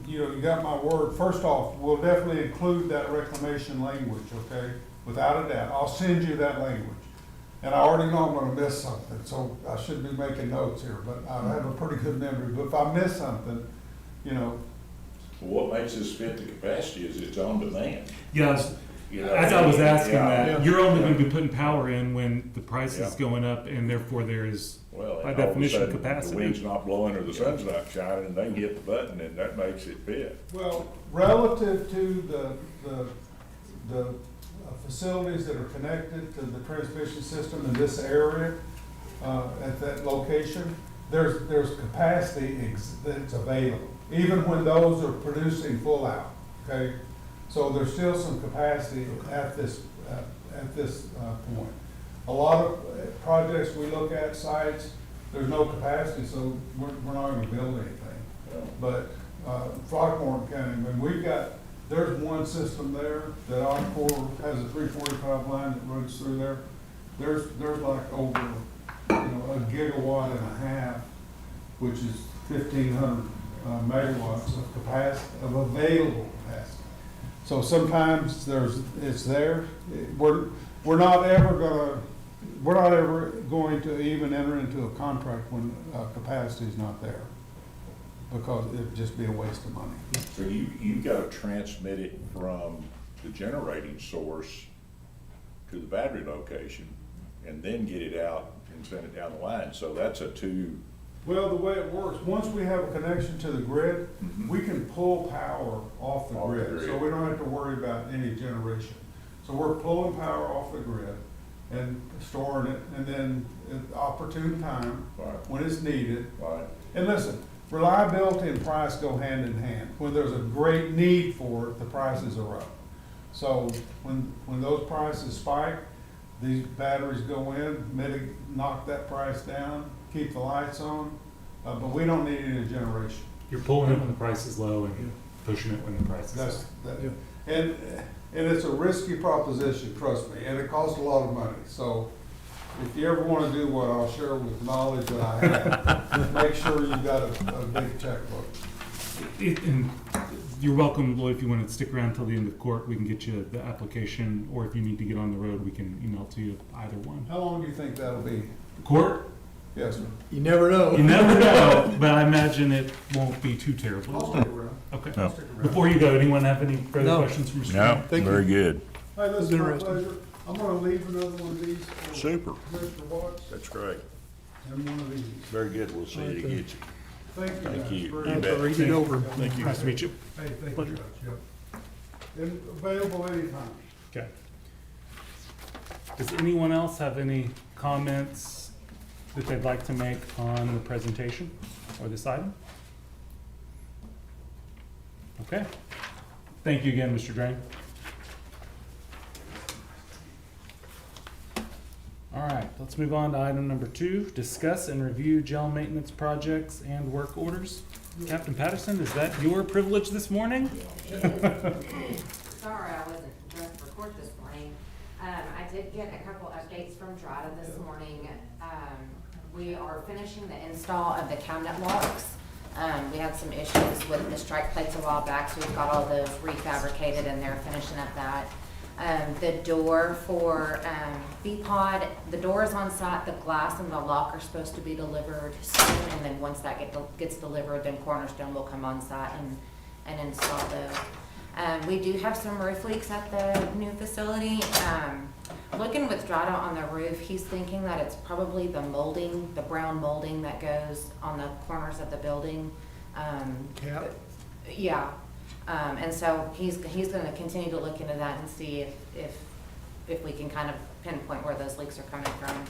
you know, you got my word. First off, we'll definitely include that reclamation language, okay, without a doubt. I'll send you that language. And I already know I'm gonna miss something, so I should be making notes here, but I have a pretty good memory. But if I miss something, you know. What makes this fit the capacity is it's on demand. Yeah, You know, as I was asking yeah. that, you're only gonna be putting power in when the price is Yeah. going up, and therefore there is, Well, by and all of a definition, sudden, capacity. the wind's not blowing or the sun's not shining, and they can hit the button, and that makes it fit. Well, relative to the facilities that are connected to the transmission system in this area, at that location, there's capacity that's available, even when those are producing full out, okay? So there's still some capacity at this point. A lot of projects we look at, sites, there's no capacity, so we're not gonna build anything. But, Throckmorton County, when we've got, there's one system there that Encore has a 345 line that runs through there. There's like over, you know, a gigawatt and a half, which is 1,500 megawatts of capacity, of available capacity. So sometimes it's there. We're not ever gonna we're not ever going to even enter into a contract when capacity is not there, because it'd just be a waste of money. So you gotta transmit it from the generating source to the battery location, and then get it out and send it down the line, so that's a two. Well, the way it works, once we have a connection to the grid, Mhm. we can pull power off the Off the grid, so grid. we don't have to worry about any generation. So we're pulling power off the grid and storing it, and then at opportune time, Right. when it's needed. Right. And listen, reliability and price go hand in hand. When there's a great need for it, the prices are up. So when those prices spike, these batteries go in, knock that price down, keep the lights on, but we don't need any generation. You're pulling it when the price is low and pushing it when the price is high. That's, and it's a risky proposition, trust me, and it costs a lot of money. So if you ever wanna do what I'll share with knowledge that I have, make sure you've got a big checkbook. And you're welcome, Lloyd, if you want to stick around till the end of court, we can get you the application, or if you need to get on the road, we can email to you, either one. How long do you think that'll be? Court? Yes, sir. You never know. You never know, but I imagine it won't be too I'll terrible. stick around. Okay. No. I'll stick around. Before you go, anyone have any further No. questions from Mr. No, Green? Thank very good. Hey, It's listen, my interesting. pleasure. I'm gonna leave another one of these for Super. Mr. Watts That's great. and one of these. Very good. We'll see you to get you. Thank you. Thank guys, you. very You much. bet. Read it over. Thank you. Nice to meet you. Hey, thank Pleasure. you. guys. Yep. And available anytime. Okay. Does anyone else have any comments that they'd like to make on the presentation or this item? Okay. Thank you again, Mr. Drain. All right, let's move on to item number 2, discuss and review jail maintenance projects and work orders. Captain Patterson, is that your privilege this morning? Sorry, I wasn't dressed for court this morning. I did get a couple updates from Drata this morning. We are finishing the install of the cabinet locks. We had some issues with the strike plates a while back, so we've got all those refabricated and they're finishing up that. The door for B-Pod, the door is on site, the glass and the lock are supposed to be delivered soon, and then once that gets delivered, then Cornerstone will come on site and install those. We do have some roof leaks at the new facility. Looking with Drata on the roof, he's thinking that it's probably the molding, the brown molding that goes on the corners of the building. Cap. Yeah. And so he's gonna continue to look into that and see if we can kind of pinpoint where those leaks are coming from.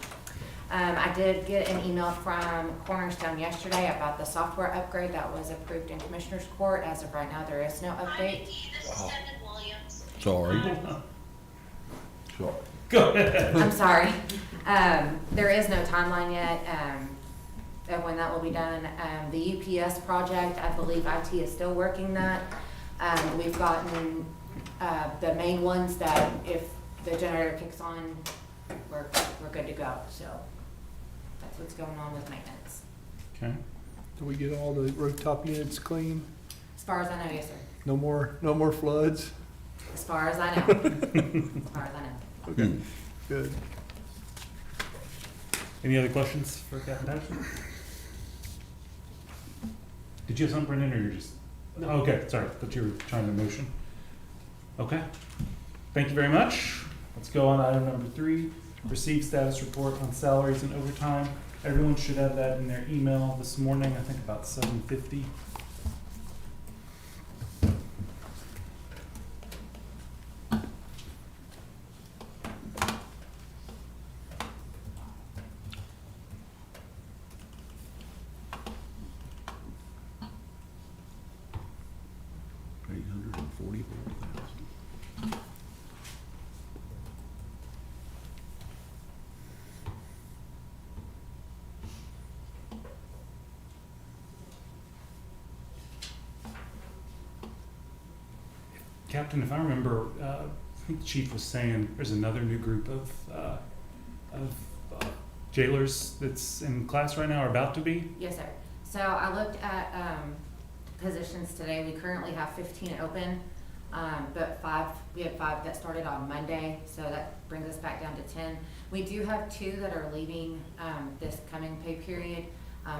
I did get an email from Cornerstone yesterday about the software upgrade that was approved in Commissioner's Court. As of right now, there is no update. This is Devin Williams. Sorry. Sorry. Go ahead. I'm sorry. There is no timeline yet, of when that will be done. The UPS project, I believe IT is still working that. We've gotten, the main ones that if the generator kicks on, we're good to go, so that's what's going on with maintenance. Okay. Do we get all the rooftop units clean? As far as I know, yes, sir. No more floods? As far as I know. As far as I know. Okay, good. Any other questions for Captain Patterson? Did you have something, Brendan, or you're just? Oh, okay, sorry, thought you were trying to motion. Okay, thank you very much. Let's go on to item number 3, receive status report on salaries and overtime. Everyone should have that in their email this morning, I think about 7:50. $844,000. Captain, if I remember, I think the chief was saying there's another new group of jailers that's in class right now, or about to be. Yes, sir. So I looked at positions today. We currently have 15 open. But we had 5 that started on Monday, so that brings us back down to 10. We do have 2 that are leaving, this coming pay period,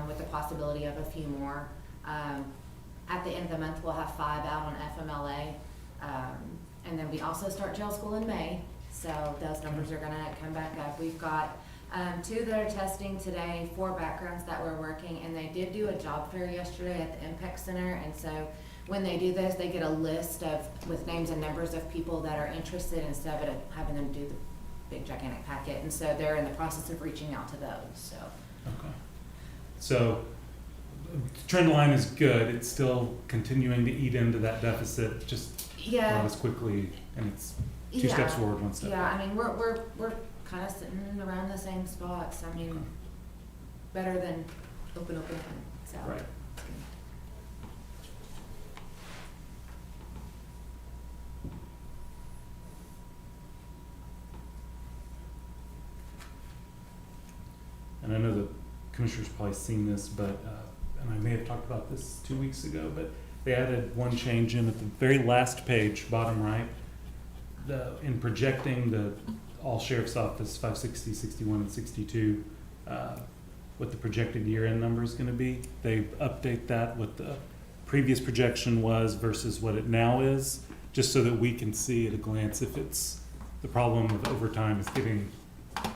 with the possibility of a few more. At the end of the month, we'll have 5 out on FMLA. And then we also start jail school in May, so those numbers are gonna come back up. We've got 2 that are testing today, 4 backgrounds that we're working, and they did do a job fair yesterday at the Impact Center, and so when they do this, they get a list with names and numbers of people that are interested instead of having them do the big gigantic packet, and so they're in the process of reaching out to those, so. Okay. So, trend line is good, it's still continuing to eat into that deficit, just Yeah. not as quickly, and it's 2 steps forward, 1 step Yeah, back. I mean, we're kind of sitting around the same spots. I mean, better than open, so. Right. And I know the commissioner's probably seen this, but, and I may have talked about this 2 weeks ago, but they added one change in at the very last page, bottom right. In projecting the all sheriff's office 560, 61, and 62, what the projected year-end number is gonna be. They update that what the previous projection was versus what it now is, just so that we can see at a glance if it's, the problem of overtime is getting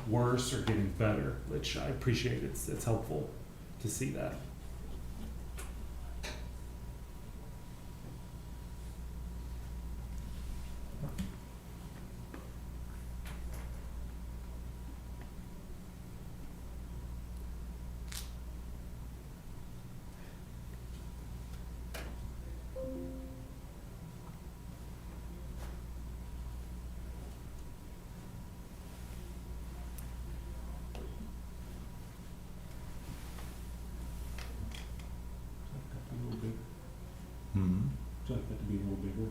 worse or getting better, which I appreciate. It's helpful to see that. Hmm. Would you like that to be a little bigger?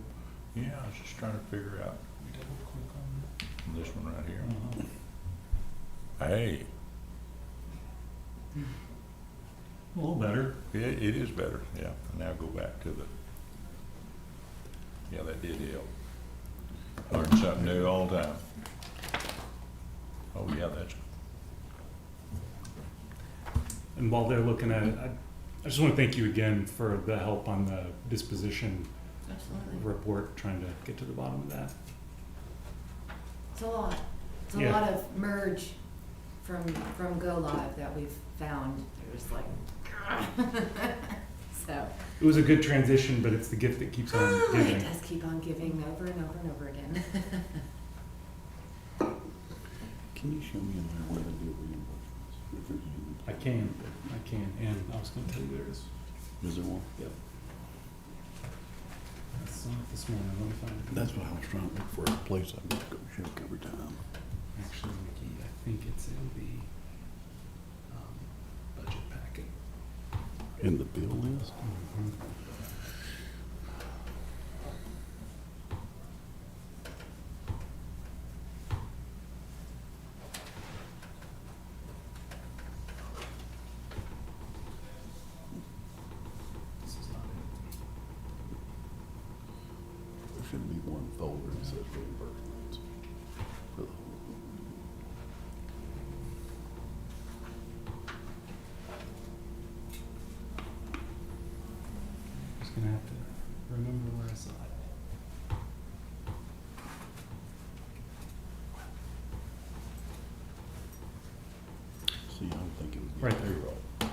Yeah, I was just trying to figure out Double click on this one right here. that. Hey, A little better. it is better, yeah. Now go back to the, yeah, that did help. Learn something new all the time. Oh, yeah, that's, And while they're looking at it, I just want to thank you again for the help on the disposition Absolutely. report, trying to get to the bottom of that. It's a lot. It's a Yeah. lot of merge from Go Live that we've found. It was like, so. It was a good transition, but it's the gift that keeps on It giving. does keep on giving over and over and over again. Can you show me in there where they do reimbursements? If there's any? I can, and I was going to tell you there is. Is there one? Yep. I saw it this morning. Let me find it. That's what I was trying to look for, a place I can go check every time. Actually, Nikki, I think it's in the budget packet. In the bill list? This is not it. There should be one folder that says reimbursements. For the whole. Just gonna have to remember where I saw it. See, I'm thinking. Right there.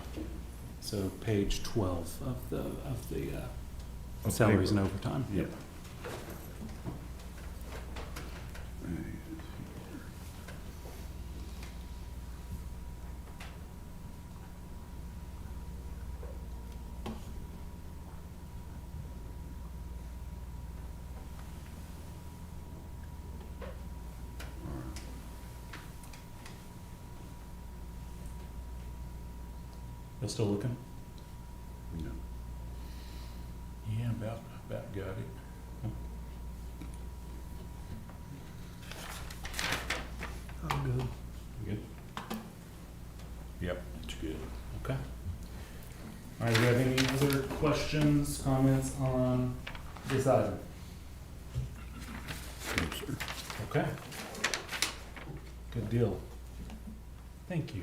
So page 12 of the salaries and overtime. Yep. You're still looking? No. yeah, about got it. I'm good. You good? Yep, it's good. Okay. All right, do you have any other questions, comments on this item? No, sir. Okay. Good deal. Thank you.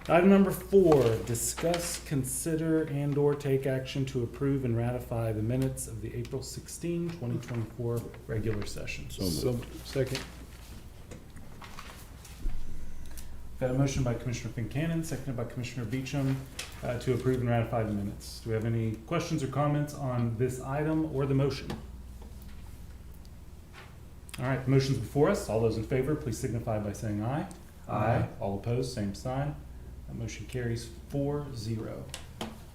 Item number 4, discuss, consider, and/or take action to approve and ratify the minutes of the April 16, 2024 regular session. So moved. Second. Got a motion by Commissioner Fincannon, seconded by Commissioner Beecham, to approve and ratify the minutes. Do we have any questions or comments on this item or the motion? All right, the motion's before us. All those in favor, please signify by saying aye. Aye. All opposed, same sign. That motion carries 4-0.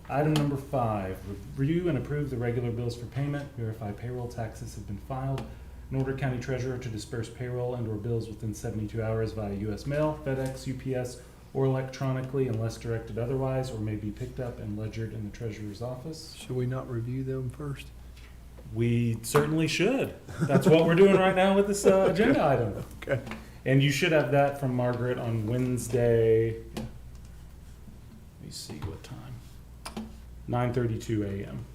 Item number 5, review and approve the regular bills for payment. Verify payroll taxes have been filed. In order, County Treasurer to disperse payroll and/or bills within 72 hours via U.S. mail, FedEx, UPS, or electronically unless directed otherwise, or may be picked up and ledgered in the Treasurer's office. Should we not review them first? We certainly should. That's what we're doing right now with this agenda item. Okay. And you should have that from Margaret on Wednesday. Let me see what time. 9:32 a.m.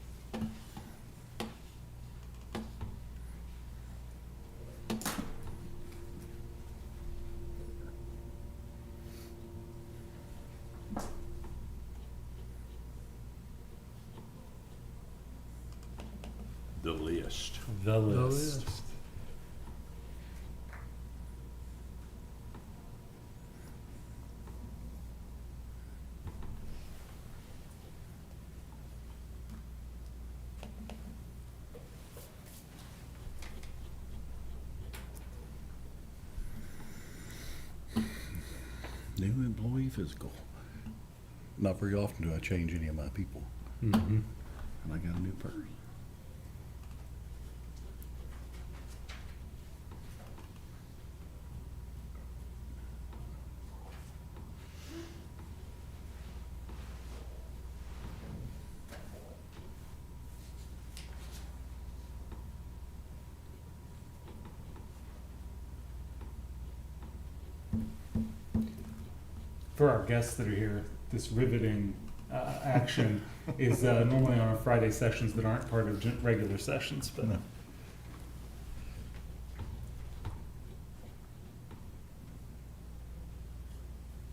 The list. The list. New employee physical. Not very often do I change any of my people, Mm-hmm. and I got a new person. For our guests that are here, this riveting action is normally on our Friday sessions that aren't part of regular sessions, but No.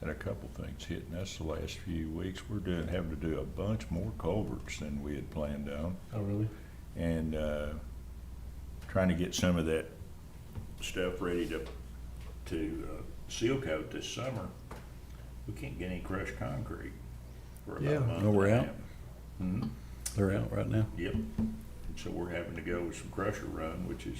And a couple things hitting us the last few weeks. We're having to do a bunch more culverts than we had planned on. oh really? And trying to get some of that stuff ready to seal coat this summer. We can't get any crushed concrete for about Yeah. a month. Oh, we're and a out? half. Mhm. They're out right now. Yep. And so we're having to go with some crusher run, which is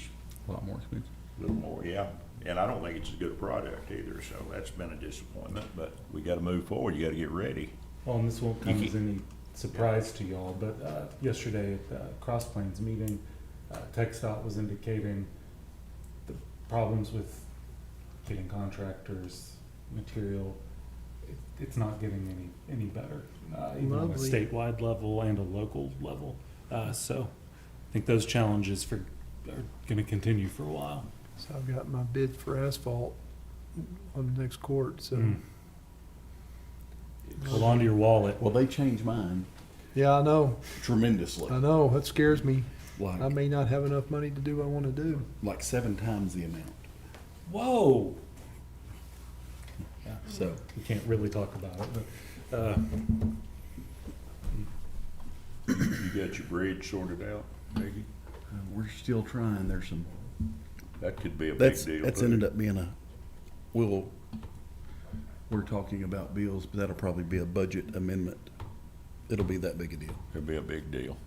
A lot more expensive. a little more, yeah. And I don't think it's as good a product either, so that's been a disappointment, but we gotta move forward. You gotta get ready. Well, and this won't come You as any surprise to y'all, but yesterday at the Cross Plains meeting, TxDOT was indicating the problems with getting contractors, material. It's not getting any better, even on a Lovely. statewide level and a local level. So I think those challenges are gonna continue for a while. So I've got my bid for asphalt on the next court, so. Mm. Hold on to your wallet. Well, they changed mine Yeah, I know, tremendously. I know, that scares me. I Like, may not have enough money to do what I wanna do. like 7 times the amount. Whoa! Yeah, So, we can't really talk about it, but, You got your bridge sorted out, Peggy? we're still trying. There's some, That could be a big that's deal. ended up being we're talking about bills, but that'll probably be a budget amendment. It'll be that big a deal. Could be a big deal.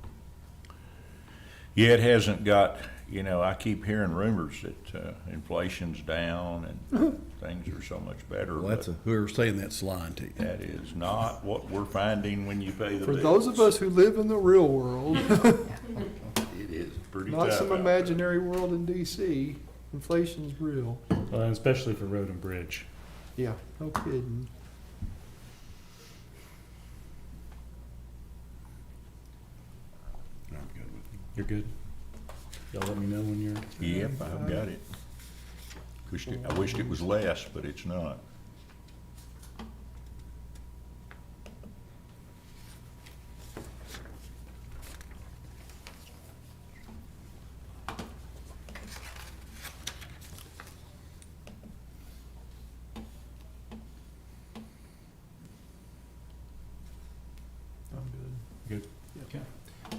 Yeah, it hasn't got, I keep hearing rumors that inflation's down and things are so much better. Well, but whoever's saying that's lying to you. that is not what we're finding when you pay the For bills. those of us who live in the real world, It is pretty tough. not some out there. imaginary world in DC, inflation's real. well, and especially for road and bridge. Yeah, no kidding. I'm good with it. You're good? Y'all let me know when you're. Yep, I've got it. I wished it was less, but it's not.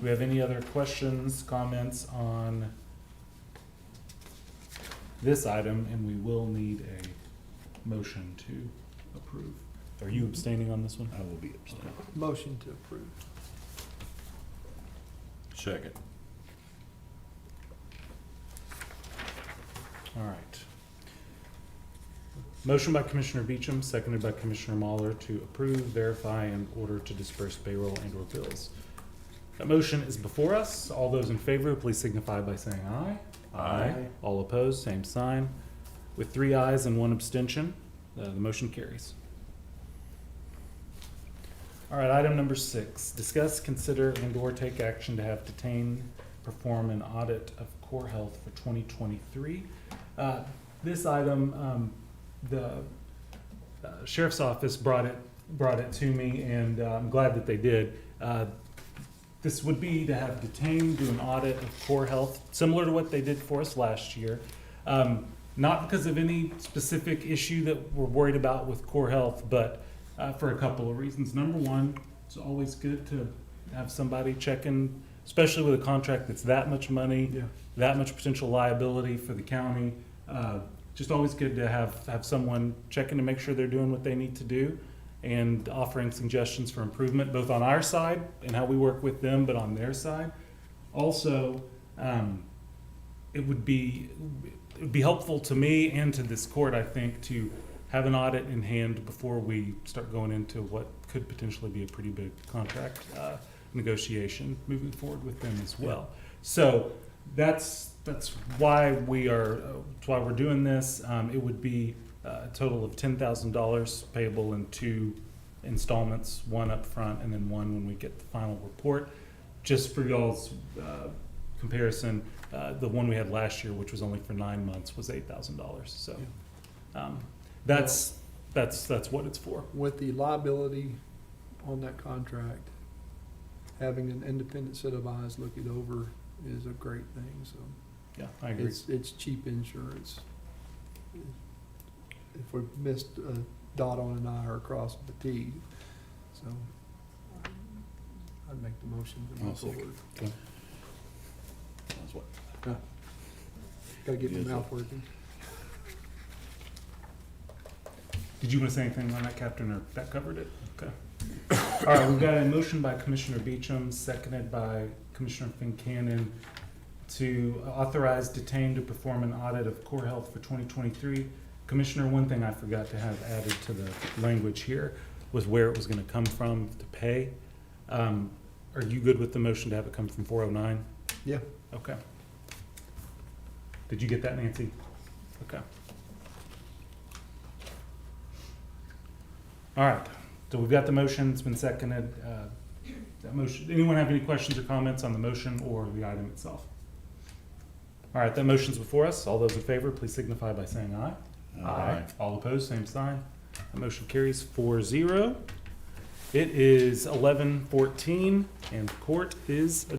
we have any other questions, comments on this item? And we will need a motion to approve. Are you abstaining on this one? I will be abstaining. Motion to approve. Second. All right. Motion by Commissioner Beecham, seconded by Commissioner Mahler to approve, verify, and order to disperse payroll and or bills. That motion is before us. All those in favor, please signify by saying aye. Aye. All opposed, same sign. With 3 ayes and 1 abstention, the motion carries. All right, item number 6, discuss, consider, and or take action to have Detain perform an audit of core health for 2023. This item, the sheriff's office brought it to me, and I'm glad that they did. This would be to have Detain do an audit of core health, similar to what they did for us last year. Not because of any specific issue that we're worried about with core health, but for a couple of reasons. Number one, it's always good to have somebody check in, especially with a contract that's that much money, that much potential liability for the county. Just always good to have someone check in to make sure they're doing what they need to do and offering suggestions for improvement, both on our side and how we work with them, but on their side. Also, it would be helpful to me and to this court, I think, to have an audit in hand before we start going into what could potentially be a pretty big contract negotiation moving forward with them as well. So that's why we're doing this. It would be a total of $10,000 payable in 2 installments, one up front and then one when we get the final report. Just for y'all's comparison, the one we had last year, which was only for 9 months, was $8,000. So that's what it's for. With the liability on that contract, having an independent set of eyes look it over is a great thing, so. Yeah, I agree. It's cheap insurance. If we missed a dot on an I or a cross with a T, so I'd make the motion to I'll move second. forward. That's what. Gotta get Yes, your mouth working. Did you want to say anything on that, Captain, or that covered it? Okay. All right, we've got a motion by Commissioner Beecham, seconded by Commissioner Fincannon, to authorize Detain to perform an audit of core health for 2023. Commissioner, one thing I forgot to have added to the language here was where it was going to come from to pay. Are you good with the motion to have it come from 409? Yeah. Okay. Did you get that, Nancy? Okay. All right, so we've got the motion, it's been seconded. That motion, anyone have any questions or comments on the motion or the item itself? All right, that motion's before us. All those in favor, please signify by saying aye. Aye. All opposed, same sign. The motion carries 4-0. It is 11:14 and court is